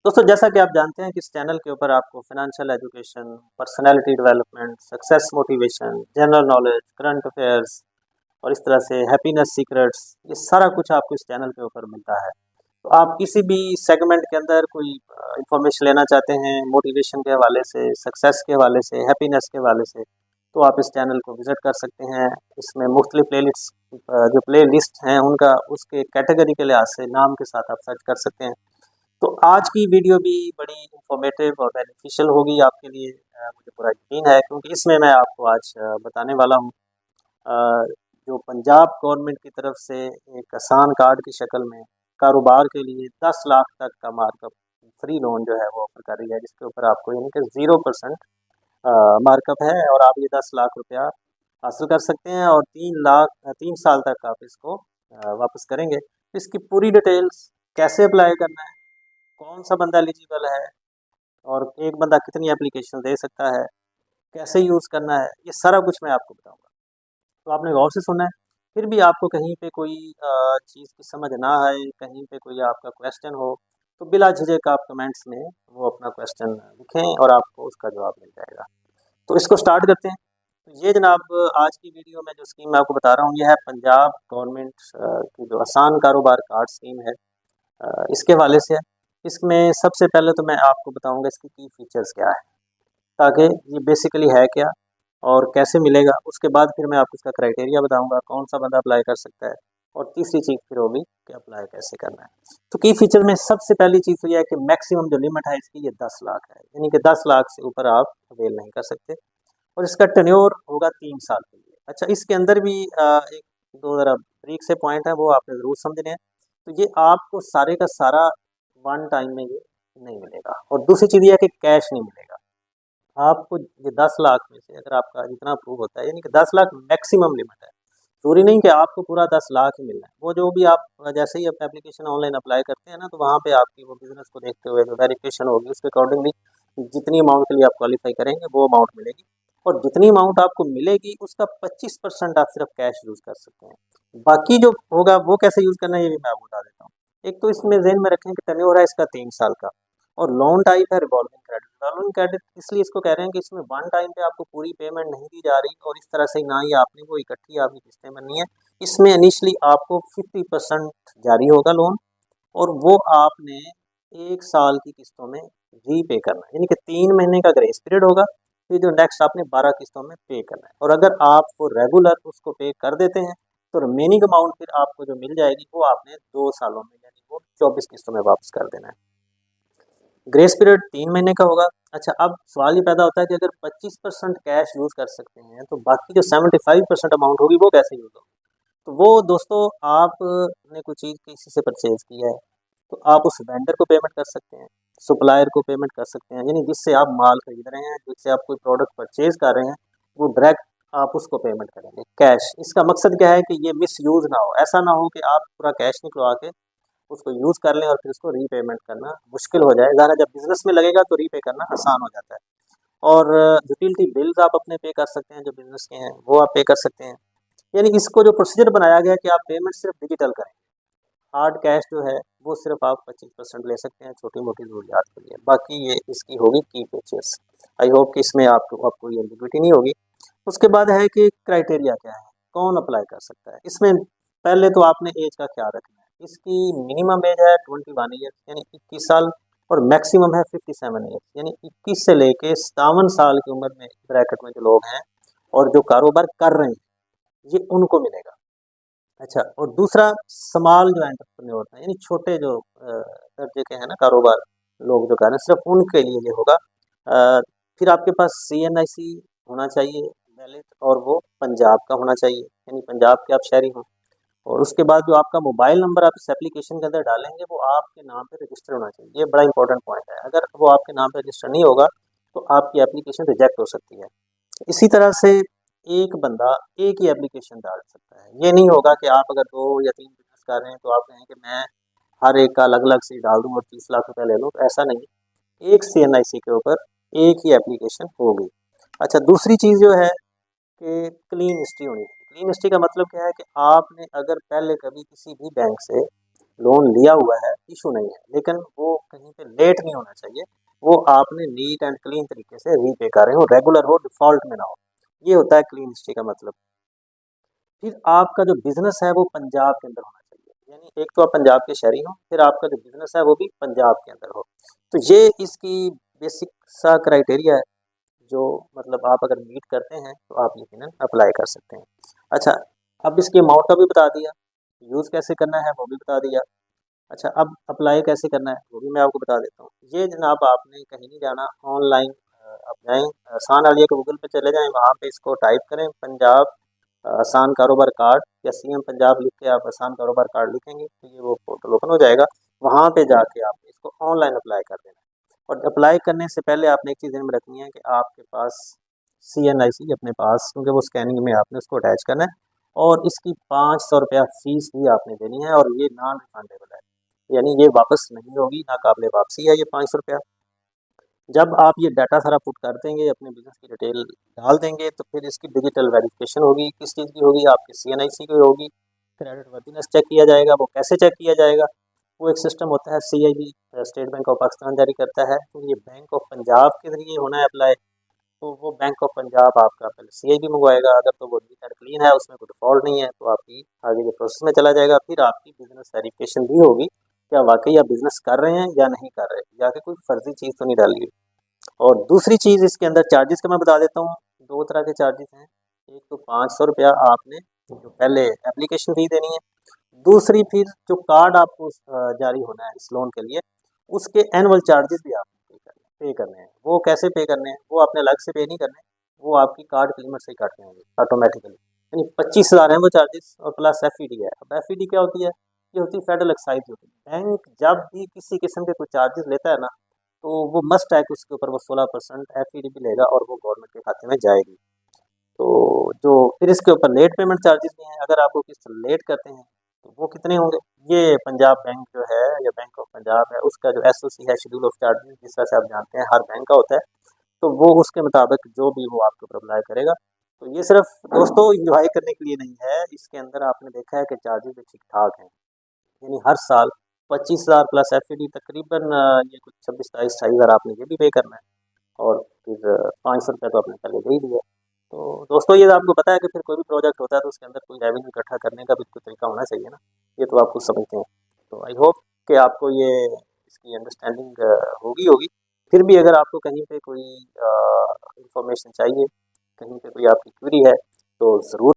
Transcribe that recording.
दोस्तों, जैसा कि आप जानते हैं कि इस चैनल के ऊपर आपको financial education, personality development, success motivation, general knowledge, current affairs और इस तरह से हैप्पीनेस सीक्रेट्स, ये सारा कुछ आपको इस चैनल के ऊपर मिलता है। तो आप किसी भी सेगमेंट के अंदर कोई इंफॉर्मेशन लेना चाहते हैं, मोटिवेशन के हवाले से, सक्सेस के हवाले से, हैप्पीनेस के हवाले से, तो आप इस चैनल को विज़िट कर सकते हैं। इसमें मुख्तलिफ प्लेलिस्ट जो प्ले लिस्ट हैं उनका उसके कैटेगरी के लिहाज से नाम के साथ आप सर्च कर सकते हैं। तो आज की वीडियो भी बड़ी इंफॉर्मेटिव और बेनिफिशियल होगी आपके लिए, मुझे पूरा यकीन है, क्योंकि इसमें मैं आपको आज बताने वाला हूँ अ, जो पंजाब गवर्नमेंट की तरफ से एक आसान कार्ड की शक्ल में कारोबार के लिए 10 लाख तक का मार्कअप फ्री लोन जो है वो ऑफर कर रही है, जिसके ऊपर आपको यानी कि 0% मार्कअप है और आप ये 10 लाख रुपया हासिल कर सकते हैं और 3 साल तक आप इसको वापस करेंगे। इसकी पूरी डिटेल्स, कैसे अप्लाई करना है, कौन सा बंदा एलिजिबल है और एक बंदा कितनी एप्लीकेशन दे सकता है, कैसे यूज़ करना है, ये सारा कुछ मैं आपको बताऊंगा। तो आपने गौर से सुना है। फिर भी आपको कहीं पे कोई चीज़ की समझ ना आए, कहीं पे कोई आपका क्वेश्चन हो, तो बिला झिझक आप कमेंट्स में वो अपना क्वेश्चन लिखें और आपको उसका जवाब मिल जाएगा। तो इसको स्टार्ट करते हैं। तो ये जनाब, आज की वीडियो में जो स्कीम मैं आपको बता रहा हूँ, ये है पंजाब गवर्नमेंट की जो आसान कारोबार कार्ड स्कीम है, इसके हवाले से है। इसमें सबसे पहले तो मैं आपको बताऊंगा इसकी की फीचर्स क्या है, ताकि ये बेसिकली है क्या और कैसे मिलेगा। उसके बाद फिर मैं आपको इसका क्राइटेरिया बताऊंगा, कौन सा बंदा अप्लाई कर सकता है, और तीसरी चीज़ फिर होगी कि अप्लाई कैसे करना है। तो की फीचर में सबसे पहली चीज़ तो यह है कि मैक्सिमम जो लिमिट है इसकी ये 10 लाख है, यानी कि 10 लाख से ऊपर आप अवेल नहीं कर सकते और इसका टेन्योर होगा 3 साल के लिए। अच्छा, इसके अंदर भी एक दो ज़रा ब्रीक से पॉइंट है, वो आपने ज़रूर समझने हैं। तो ये आपको सारे का सारा वन टाइम में ये नहीं मिलेगा, और दूसरी चीज़ ये है कि कैश नहीं मिलेगा आपको। ये 10 लाख में से अगर आपका जितना अप्रूव होता है, यानी कि 10 लाख मैक्सिमम लिमिट है। ज़रूरी नहीं कि आपको पूरा 10 लाख ही मिलना है। वो जो भी आप जैसे ही आप एप्लीकेशन ऑनलाइन अप्लाई करते हैं ना, तो वहाँ पे आपकी वो बिज़नेस को देखते हुए जो वेरिफिकेशन होगी उसके अकॉर्डिंगली जितनी अमाउंट के लिए आप क्वालिफाई करेंगे वो अमाउंट मिलेगी, और जितनी अमाउंट आपको मिलेगी उसका 25% आप सिर्फ कैश यूज़ कर सकते हैं। बाकी जो होगा वो कैसे यूज़ करना है ये भी मैं आपको बता देता हूँ। एक तो इसमें ज़हन में रखें कि टेन्योर है इसका 3 साल का, और लोन टाइप है रिवॉल्विंग क्रेडिट। रिवॉल्विंग क्रेडिट इसलिए इसको कह रहे हैं कि इसमें वन टाइम पे आपको पूरी पेमेंट नहीं दी जा रही, और इस तरह से ना ही आपने वो इकट्ठी आपकी किस्तें बननी है। इसमें इनिशियली आपको 50% जारी होगा लोन, और वो आपने 1 साल की किस्तों में रीपे करना है, यानी कि 3 महीने का ग्रेस पीरियड होगा, फिर जो नेक्स्ट आपने 12 किस्तों में पे करना है। और अगर आप वो रेगुलर उसको पे कर देते हैं तो रिमेनिंग अमाउंट फिर आपको जो मिल जाएगी वो आपने 2 सालों में यानी वो 24 किस्तों में वापस कर देना है। ग्रेस पीरियड 3 महीने का होगा। अच्छा, अब सवाल ये पैदा होता है कि अगर 25% कैश यूज़ कर सकते हैं तो बाकी जो 75% अमाउंट होगी वो कैसे यूज़ होगी। तो वो दोस्तों, आपने कोई चीज़ किसी से परचेज़ की है तो आप उस वेंडर को पेमेंट कर सकते हैं, सप्लायर को पेमेंट कर सकते हैं, यानी जिससे आप माल खरीद रहे हैं, जिससे आप कोई प्रोडक्ट परचेज़ कर रहे हैं, वो डायरेक्ट आप उसको पेमेंट करेंगे कैश। इसका मकसद क्या है कि ये मिसयूज़ ना हो, ऐसा ना हो कि आप पूरा कैश निकलवा के उसको यूज़ कर लें और फिर उसको रीपेमेंट करना मुश्किल हो जाए। ज़ाहिर है जब बिज़नेस में लगेगा तो रीपे करना आसान हो जाता है। और यूटिलिटी बिल्स आप अपने पे कर सकते हैं, जो बिज़नेस के हैं वो आप पे कर सकते हैं। यानी इसको जो प्रोसीजर बनाया गया है कि आप पेमेंट सिर्फ डिजिटल करें, हार्ड कैश जो है वो सिर्फ आप 25% ले सकते हैं छोटी मोटी ज़रूरियात के लिए, बाकी ये इसकी होगी की फीचर्स। आई होप कि इसमें आपको ये एम्बिग्विटी नहीं होगी। उसके बाद है कि क्राइटेरिया क्या है, कौन अप्लाई कर सकता है। इसमें पहले तो आपने एज का ख्याल रखना है। इसकी मिनिमम एज है 21 ईयर यानी 21 साल, और मैक्सिमम है 57 ईयर यानी 21 से लेके 57 साल की उम्र में ब्रैकेट में जो लोग हैं और जो कारोबार कर रहे हैं ये उनको मिलेगा। अच्छा, और दूसरा स्मॉल जो एंटरप्रेन्योर होते हैं, यानी छोटे जो दर्जे के हैं ना कारोबार लोग जो कर रहे हैं, सिर्फ उनके लिए ये होगा। फिर आपके पास CNIC होना चाहिए वैलिड, और वो पंजाब का होना चाहिए, यानी पंजाब के आप शहरी हों। और उसके बाद जो आपका मोबाइल नंबर आप इस एप्लीकेशन के अंदर डालेंगे वो आपके नाम पे रजिस्टर होना चाहिए। ये बड़ा इंपॉर्टेंट पॉइंट है, अगर वो आपके नाम पे रजिस्टर नहीं होगा तो आपकी एप्लीकेशन रिजेक्ट हो सकती है। इसी तरह से एक बंदा एक ही एप्लीकेशन डाल सकता है। ये नहीं होगा कि आप अगर 2 या 3 बिजनेस कर रहे हैं तो आप कहें कि मैं हर एक का अलग अलग से डाल दूँ और 30 लाख रुपए ले लूँ, तो ऐसा नहीं। एक CNIC के ऊपर एक ही एप्लीकेशन होगी। अच्छा, दूसरी चीज़ जो है कि क्लीन हिस्ट्री होनी चाहिए। क्लीन हिस्ट्री का मतलब क्या है कि आपने अगर पहले कभी किसी भी बैंक से लोन लिया हुआ है, इशू नहीं है, लेकिन वो कहीं पे लेट नहीं होना चाहिए। वो आपने नीट एंड क्लीन तरीके से रीपे कर रहे हो, रेगुलर हो, डिफ़ॉल्ट में ना हो। ये होता है क्लीन हिस्ट्री का मतलब। फिर आपका जो बिज़नेस है वो पंजाब के अंदर होना चाहिए। यानी एक तो आप पंजाब के शहरी हो, फिर आपका जो बिज़नेस है वो भी पंजाब के अंदर हो। तो ये इसकी बेसिक सा क्राइटेरिया है, जो मतलब आप अगर मीट करते हैं तो आप यकीनन अप्लाई कर सकते हैं। अच्छा, अब इसकी अमाउंट का भी बता दिया, यूज़ कैसे करना है वो भी बता दिया। अच्छा, अब अप्लाई कैसे करना है वो भी मैं आपको बता देता हूँ। ये जनाब आपने कहीं नहीं जाना, ऑनलाइन आप जाएँ, आसान वाली है कि गूगल पे चले जाएँ, वहाँ पे इसको टाइप करें पंजाब आसान कारोबार कार्ड, या सीएम पंजाब लिख के आप आसान कारोबार कार्ड लिखेंगे तो ये वो पोर्टल ओपन हो जाएगा। वहाँ पे जाके आपने इसको ऑनलाइन अप्लाई कर देना है। और अप्लाई करने से पहले आपने एक चीज़ ध्यान में रखनी है कि आपके पास CNIC अपने पास, क्योंकि वो स्कैनिंग में आपने उसको अटैच करना है। और इसकी 500 रुपया फ़ीस भी आपने देनी है, और ये नॉन रिफंडेबल है, यानी ये वापस नहीं होगी, ना काबिल वापसी है ये 500 रुपया। जब आप ये डाटा सारा पुट कर देंगे, अपने बिज़नेस की डिटेल डाल देंगे, तो फिर इसकी डिजिटल वेरिफिकेशन होगी। किस चीज़ की होगी? आपकी CNIC की होगी। क्रेडिट वर्दीनेस चेक किया जाएगा। वो कैसे चेक किया जाएगा? वो एक सिस्टम होता है, CIB state bank of Pakistan जारी करता है। तो ये बैंक ऑफ पंजाब के ज़रिए होना है अप्लाई। तो वो बैंक ऑफ पंजाब आपका पहले CIB मंगवाएगा। अगर तो वो नीट एंड क्लीन है, उसमें कोई डिफ़ॉल्ट नहीं है, तो आपकी आगे के प्रोसेस में चला जाएगा। फिर आपकी बिज़नेस वेरिफिकेशन भी होगी, क्या वाक़ई आप बिज़नेस कर रहे हैं या नहीं कर रहे, या कि कोई फ़र्ज़ी चीज़ तो नहीं डाली हुई। और दूसरी चीज़ इसके अंदर चार्जेस का मैं बता देता हूँ। 2 तरह के चार्जेस हैं। एक तो 500 रुपया आपने जो पहले एप्लीकेशन फ़ी देनी है। दूसरी फिर जो कार्ड आपको जारी होना है इस लोन के लिए, उसके एनुअल चार्जेस भी आपको पे करने हैं। वो कैसे पे करने हैं? वो आपने अलग से पे नहीं करने, वो आपकी कार्ड की लिमिट से ही काटने होंगे ऑटोमेटिकली। यानी 25,000 हैं वो चार्जेस, और प्लस FED है। अब FED क्या होती है? ये होती है फेडरल एक्साइज़ होती है। बैंक जब भी किसी किस्म के कोई चार्जेस लेता है ना, तो वो मस्ट है कि उसके ऊपर वो 16% FED भी लेगा, और वो गवर्नमेंट के खाते में जाएगी। तो जो फिर इसके ऊपर लेट पेमेंट चार्जेस भी हैं। अगर आप वो किस्त लेट करते हैं तो वो कितने होंगे? ये पंजाब बैंक जो है, या बैंक ऑफ पंजाब है, उसका जो SOC है, शेड्यूल ऑफ चार्जेस, जिस तरह से आप जानते हैं हर बैंक का होता है, तो वो उसके मुताबिक जो भी वो आपके ऊपर अप्लाई करेगा। तो ये सिर्फ दोस्तों इंजॉय करने के लिए नहीं है, इसके अंदर आपने देखा है कि चार्जेस भी ठीक ठाक हैं। यानी हर साल 25,000 प्लस FED, तकरीबन ये कुछ 26-27-28 हज़ार आपने ये भी पे करना है। और फिर 500 रुपया तो आपने पहले दे ही दिया। तो दोस्तों ये तो आपको पता है कि फिर कोई भी प्रोजेक्ट होता है तो उसके अंदर कोई रेवेन्यू इकट्ठा करने का भी कोई तरीका होना चाहिए ना। ये तो आप खुद समझते हैं। तो आई होप कि आपको ये इसकी अंडरस्टैंडिंग होगी। फिर भी अगर आपको कहीं पे कोई इंफॉर्मेशन चाहिए, कहीं पे कोई आपकी क्वेरी है, तो ज़रूर